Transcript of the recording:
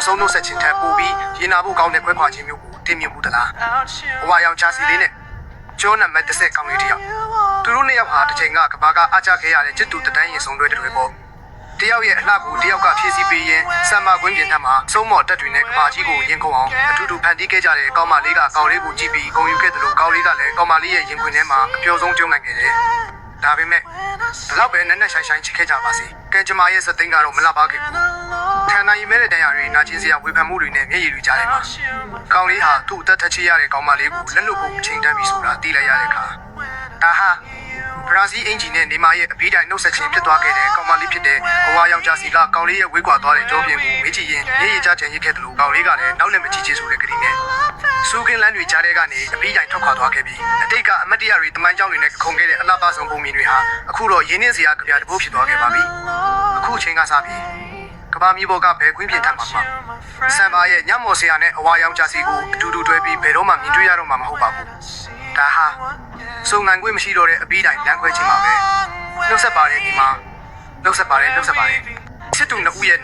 ဆုံးနှုတ်ဆက်ခြင်းထက်ပိုပြီးရင်နာဖို့ကောင်းတဲ့ခွဲခွာခြင်းမျိုးကိုတင်မြင်မှုသလားဘဝယောက်ျားစီလေးနဲ့ကျောနံပါတ်30ကောင်းလေးတယောက်သူတို့နှစ်ယောက်ဟာတစ်ချိန်ကကဘာကအားကြခဲ့ရတဲ့จิตတူတတိုင်းရင်ဆုံးတွဲတွေပေါ့တယောက်ရဲ့အလှကိုတယောက်ကဖြည့်ဆည်းပေးရင်ဆံမကွင်းပြင်ထက်မှာစုံမော်တက်တွေနဲ့ကဘာကြီးကိုရင်ခုန်အောင်အထူးတူဖန်တီးခဲ့ကြတဲ့ကောင်မလေးကကောင်လေးကိုကြည့်ပြီးဂုဏ်ယူခဲ့တယ်လို့ကောင်လေးကလည်းကောင်မလေးရဲ့ရင်ခွင်ထဲမှာအပျော်ဆုံးကျုံနိုင်ခဲ့တယ်ဒါပေမဲ့ဘလောက်ပဲနဲ့ဆိုင်ချစ်ခဲ့ကြပါစေကံကြမ္မာရဲ့စသိန်းကတော့မလှပခဲ့ဘူးထန်နိုင်မဲ့တဲ့တရားတွေနာကျင်စရာဝေဖန်မှုတွေနဲ့မျက်ရည်တွေကြားထဲမှာကောင်လေးဟာသူ့အသက်ထက်ချရတဲ့ကောင်မလေးကိုလက်လွတ်ဖို့ချိန်တန်းပြီးဆိုတာသိလိုက်ရတဲ့အခါဒါဟာဘရာဇီးအင်ဂျီနဲ့နေမာရဲ့အပီးတိုင်နှုတ်ဆက်ခြင်းဖြစ်သွားခဲ့တဲ့ကောင်မလေးဖြစ်တဲ့ဘဝယောက်ျားစီကကောင်လေးရဲ့ဝေးကွာသွားတဲ့ကြောပြင်ကိုမေးကြည့်ရင်မျက်ရည်ကျချင်ရခဲ့တယ်လို့ကောင်လေးကလည်းနောက်နဲ့မကြည့်ချင်ဆိုတဲ့ကလေးနဲ့စူးကင်းလန်းတွေကြားထဲကနေအပီးတိုင်ထွက်ခွာသွားခဲ့ပြီးအတိတ်ကအမတ်တရတွေတမိုင်းကြောင်းတွေနဲ့ခုန်ခဲ့တဲ့အလှပဆုံးပုံမြင်တွေဟာအခုတော့ရင်းနှင်းစရာကြပြတပိုးဖြစ်သွားခဲ့ပါပြီအခုချိန်ကစပြီးကဘာမျိုးဘောကဘယ်ခွင်းပြင်ထက်မှာမှဆမ်ဘာရဲ့ညမော်ဆရာနဲ့အဝါယောင်ချာစီကိုအတူတူတွဲပြီးဘယ်တော့မှမြင်တွေ့ရတော့မှာမဟုတ်ပါဘူးဒါဟာစုံနိုင်ခွင့်မရှိတော့တဲ့အပီးတိုင်လမ်းခွဲခြင်းပါပဲနှုတ်ဆက်ပါတယ်ဒီမှာနှုတ်ဆက်ပါတယ်စစ်တူနှစ်ဦးရဲ့